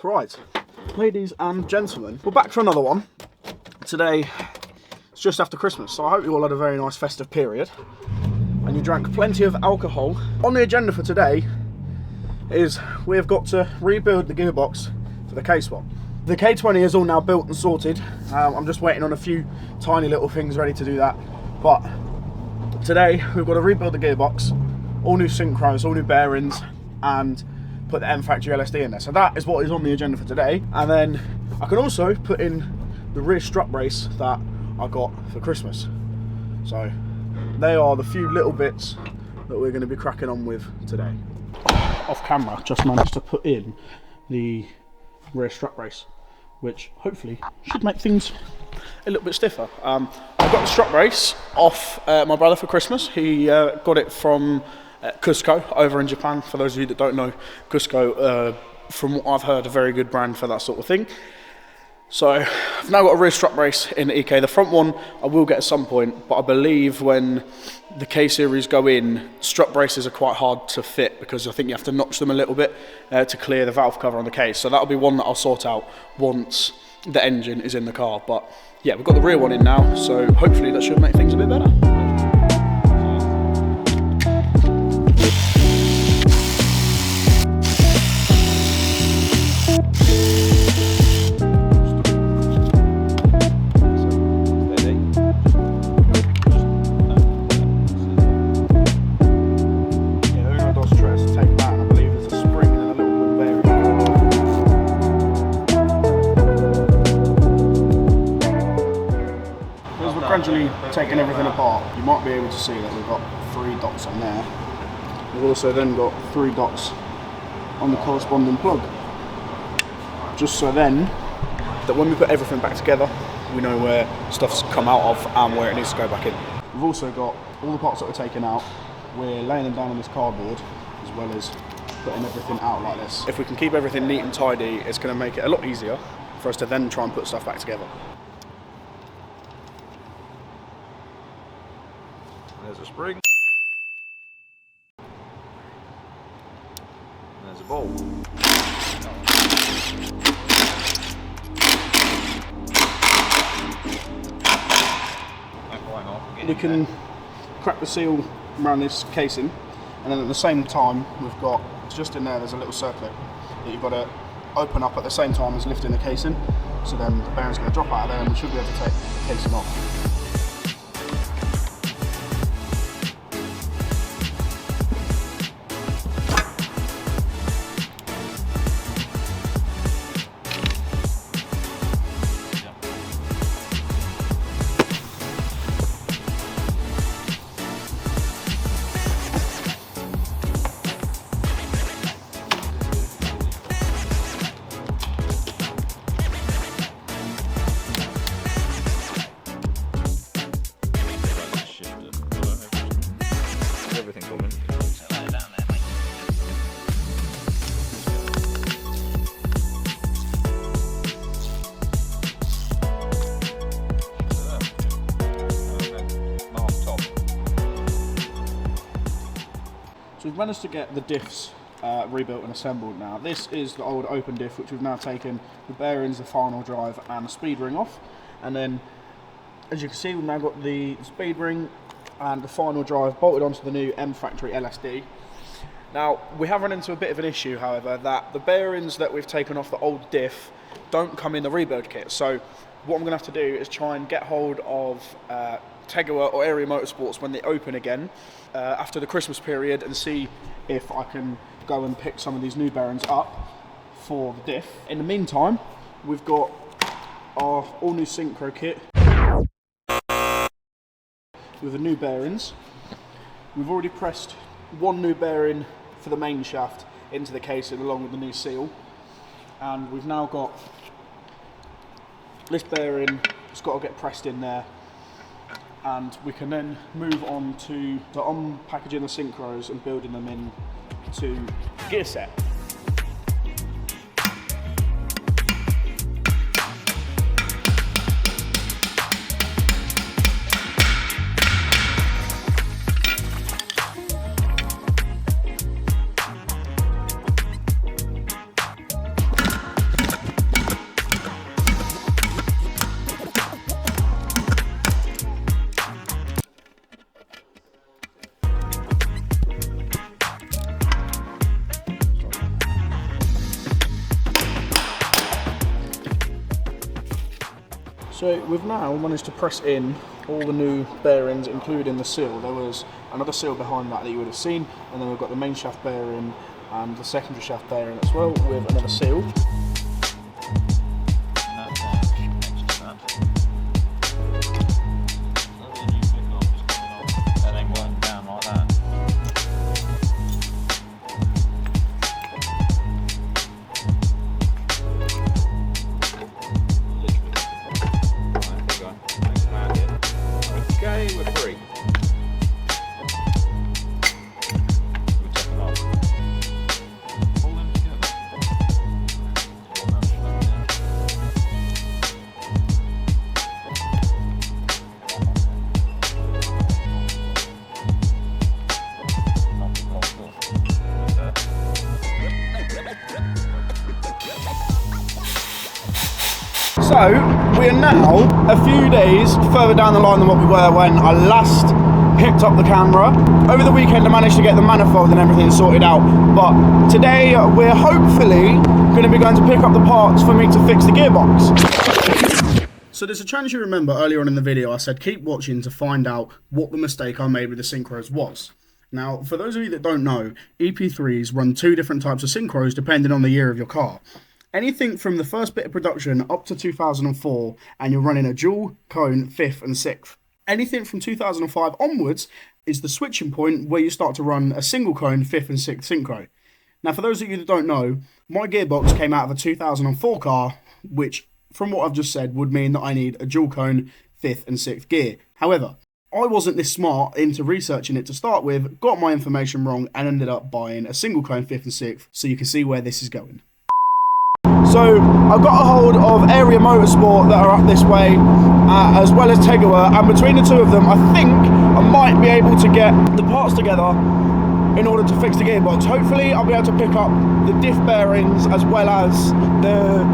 Right, ladies and gentlemen, we're back for another one. Today, it's just after Christmas, so I hope you all had a very nice festive period and you drank plenty of alcohol. On the agenda for today is we've got to rebuild the gearbox for the K-swap. The K20 is all now built and sorted. I'm just waiting on a few tiny little things ready to do that. But today, we've got to rebuild the gearbox, all new syncrhos, all new bearings, and put the MFactory LSD in there. So that is what is on the agenda for today. And then I can also put in the rear strut brace that I got for Christmas. So they are the few little bits that we're going to be cracking on with today. Off camera, just managed to put in the rear strut brace, which hopefully should make things a little bit stiffer. I got the strut brace off my brother for Christmas. He got it from Cusco over in Japan. For those of you that don't know, Cusco, from what I've heard, a very good brand for that sort of thing. So I've now got a rear strut brace in the EK. The front one I will get at some point, but I believe when the K series go in, strut braces are quite hard to fit because I think you have to notch them a little bit to clear the valve cover on the case. So that'll be one that I'll sort out once the engine is in the car. But yeah, we've got the rear one in now, so hopefully that should make things a bit better. Gradually taking everything apart, you might be able to see that we've got 3 dots on there. We've also then got 3 dots on the corresponding plug. Just so then, that when we put everything back together, we know where stuff's come out of and where it needs to go back in. We've also got all the parts that were taken out. We're laying them down on this cardboard, as well as putting everything out like this. If we can keep everything neat and tidy, it's going to make it a lot easier for us to then try and put stuff back together. There's a spring. There's a ball. We can crack the seal around this casing, and then at the same time we've got, just in there, there's a little circlip that you've got to open up at the same time as lifting the casing. So then the bearing's going to drop out of there and we should be able to take the casing off. So we've managed to get the diffs rebuilt and assembled now. This is the old open diff, which we've now taken the bearings, the final drive and the speed ring off. And then, as you can see, we've now got the speed ring and the final drive bolted onto the new MFactory LSD. Now, we have run into a bit of an issue, however, that the bearings that we've taken off the old diff don't come in the rebuild kit. So what I'm going to have to do is try and get hold of Tegawa or Area Motorsports when they open again after the Christmas period and see if I can go and pick some of these new bearings up for the diff. In the meantime, we've got our all new synchro kit with the new bearings. We've already pressed one new bearing for the main shaft into the casing along with the new seal, and we've now got this bearing. It's got to get pressed in there, and we can then move on to unpackaging the synchros and building them in to gear set. So we've now managed to press in all the new bearings, including the seal. There was another seal behind that you would have seen, and then we've got the main shaft bearing and the secondary shaft bearing as well with another seal. So, we are now a few days further down the line than what we were when I last picked up the camera. Over the weekend I managed to get the manifold and everything sorted out, but today we're hopefully going to be going to pick up the parts for me to fix the gearbox. So there's a chance you remember earlier on in the video I said keep watching to find out what the mistake I made with the syncrhos was. Now, for those of you that don't know, EP3s run two different types of syncrhos depending on the year of your car. Anything from the first bit of production up to 2004, and you're running a dual cone 5th and 6th. Anything from 2005 onwards is the switching point where you start to run a single cone 5th and 6th synchro. Now, for those of you that don't know, my gearbox came out of a 2004 car, which, from what I've just said, would mean that I need a dual cone 5th and 6th gear. However, I wasn't this smart into researching it to start with, got my information wrong, and ended up buying a single cone 5th and 6th, so you can see where this is going. So I've got a hold of Area Motorsport that are up this way, as well as Tegawa, and between the two of them I think I might be able to get the parts together in order to fix the gearbox. Hopefully I'll be able to pick up the diff bearings as well as the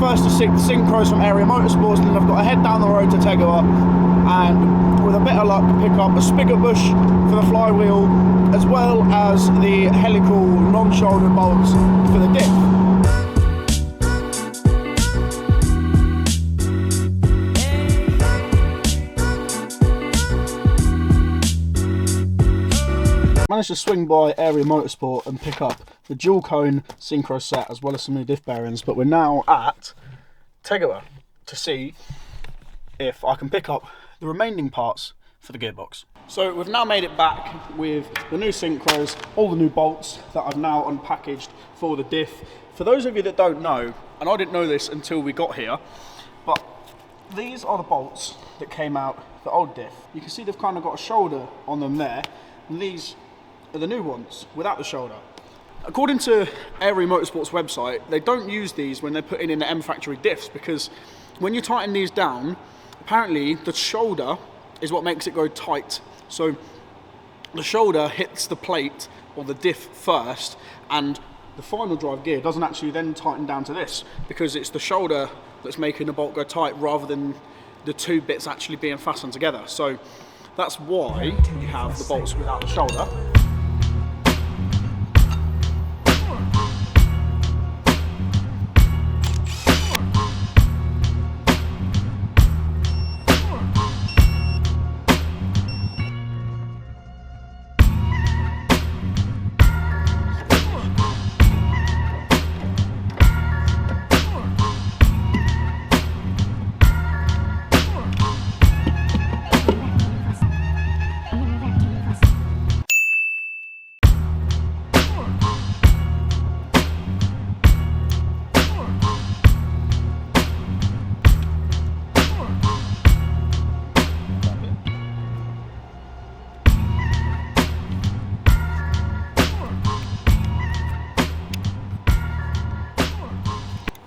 1st to 6th synchros from Area Motorsports, and then I've got to head down the road to Tegawa and with a bit of luck pick up a spigot bush for the flywheel as well as the helical non-shoulder bolts for the diff. Managed to swing by Area Motorsport and pick up the dual cone synchro set as well as some new diff bearings, but we're now at Tegawa to see if I can pick up the remaining parts for the gearbox. So we've now made it back with the new synchros, all the new bolts that I've now unpackaged for the diff. For those of you that don't know, and I didn't know this until we got here, but these are the bolts that came out the old diff. You can see they've kind of got a shoulder on them there, and these are the new ones without the shoulder. According to Area Motorsport's website, they don't use these when they're putting in the MFactory diffs, because when you tighten these down, apparently the shoulder is what makes it go tight. So the shoulder hits the plate or the diff first, and the final drive gear doesn't actually then tighten down to this, because it's the shoulder that's making the bolt go tight rather than the two bits actually being fastened together. So that's why you have the bolts without the shoulder.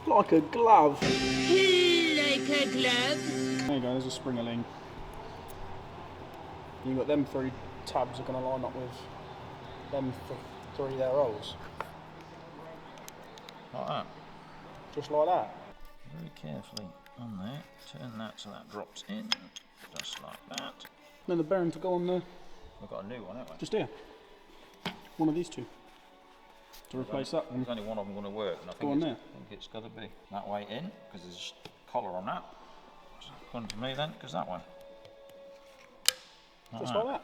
Like a glove. Like a glove. There you go, there's a spring-a-ling. You've got them three tabs are going to line up with them three there rolls. Like that? Just like that. Very carefully on there. Turn that so that drops in. Just like that. Then the bearing to go on there. We've got a new one, haven't we? Just here. One of these two. To replace that one. There's only one of them going to work, and I think, Go on there. I think it's got to be that way in, because there's a collar on that. one to me then, because that one. Just like that.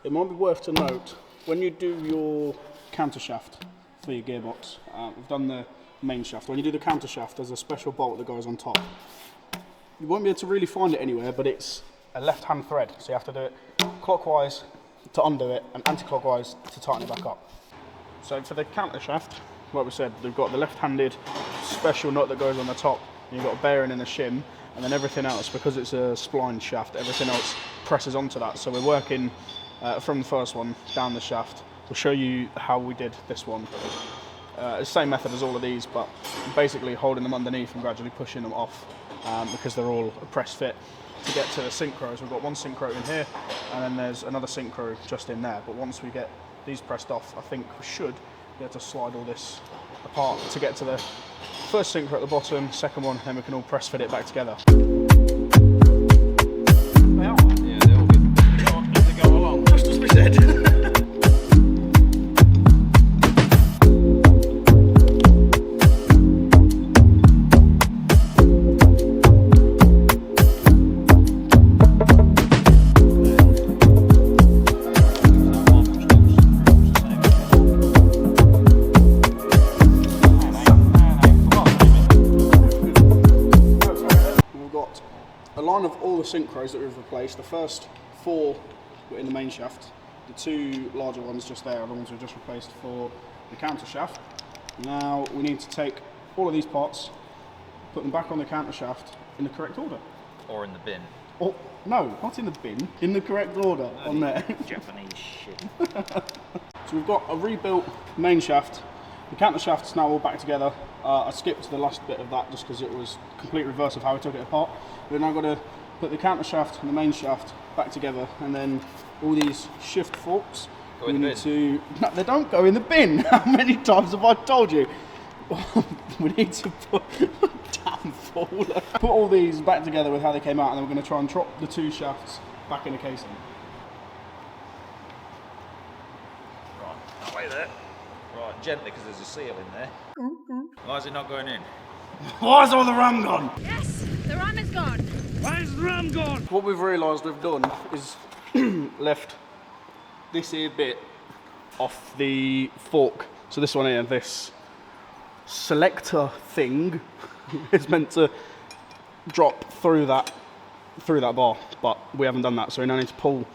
It might be worth to note, when you do your counter shaft for your gearbox, we've done the main shaft. When you do the counter shaft, there's a special bolt that goes on top. You won't be able to really find it anywhere, but it's a left-hand thread, so you have to do it clockwise to undo it and anti-clockwise to tighten it back up. So for the counter shaft, like we said, we've got the left-handed special nut that goes on the top. You've got a bearing and a shim, and then everything else, because it's a spline shaft, everything else presses onto that. So we're working from the first one down the shaft. We'll show you how we did this one. It's the same method as all of these, but basically holding them underneath and gradually pushing them off because they're all a press fit. To get to the syncrhos, we've got one synchro in here, and then there's another synchro just in there. But once we get these pressed off, I think we should be able to slide all this apart to get to the first synchro at the bottom, second one, then we can all press fit it back together. Yeah, they're all good. As they go along. Just as we said. Of all the synchros that we've replaced, the first 4 were in the main shaft. The 2 larger ones just there are the ones we've just replaced for the counter shaft. Now we need to take all of these parts, put them back on the counter shaft in the correct order. Or in the bin. Oh, no, not in the bin, in the correct order on there. Japanese shit. So we've got a rebuilt main shaft. The counter shaft's now all back together. I skipped the last bit of that just because it was complete reverse of how we took it apart. We're now going to put the counter shaft and the main shaft back together, and then all these shift forks. Go in the bin. No, they don't go in the bin. How many times have I told you? We need to put damn fool. Put all these back together with how they came out, and then we're going to try and drop the 2 shafts back in the casing. Right, that way there. Right, gently, because there's a seal in there. Why is it not going in? Why's all the ram gone? Yes, the ram is gone. Why is the ram gone? What we've realised we've done is left this here bit off the fork. So this one here, this selector thing is meant to drop through that bar, but we haven't done that, so we now need to pull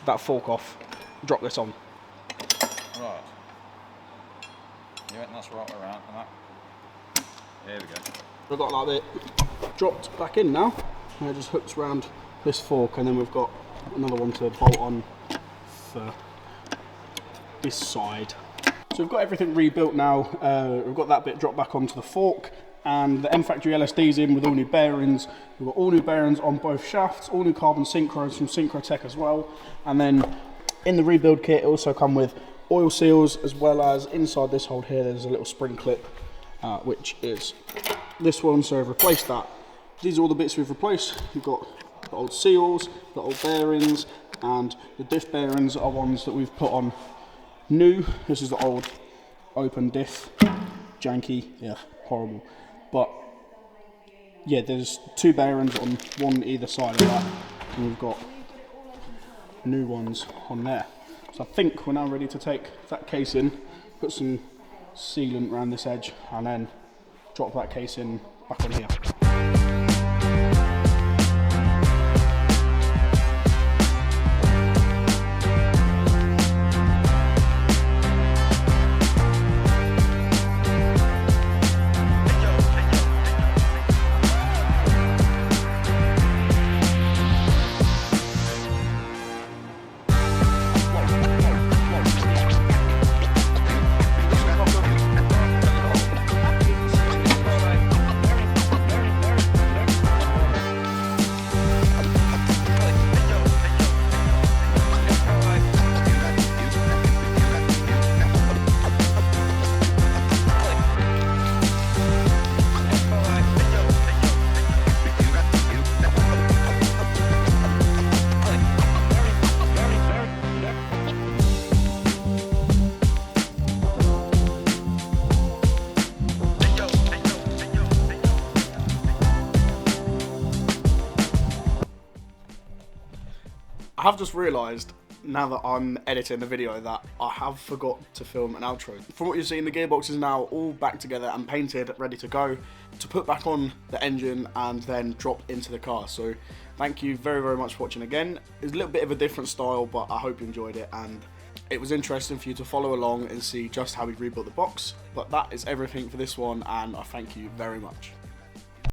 that fork off, drop this on. Right. You reckon that's right around and that? There we go. We've got that bit dropped back in now, and it just hooks around this fork, and then we've got another one to bolt on for this side. So we've got everything rebuilt now. We've got that bit dropped back onto the fork, and the MFactory LSD's in with all new bearings. We've got all new bearings on both shafts, all new carbon synchros from Synchrotech as well. And then in the rebuild kit, it also come with oil seals, as well as inside this hole here, there's a little spring clip, which is this one, so I've replaced that. These are all the bits we've replaced. We've got the old seals, the old bearings, and the diff bearings are ones that we've put on new. This is the old open diff, janky, yeah, horrible. But yeah, there's 2 bearings on one either side of that, and we've got new ones on there. So I think we're now ready to take that case in, put some sealant around this edge, and then drop that case in back on here. I have just realised, now that I'm editing the video, that I have forgot to film an outro. From what you've seen, the gearbox is now all back together and painted, ready to go, to put back on the engine and then drop into the car. So thank you very, very much for watching again. It's a little bit of a different style, but I hope you enjoyed it, and it was interesting for you to follow along and see just how we rebuilt the box. But that is everything for this one, and I thank you very much.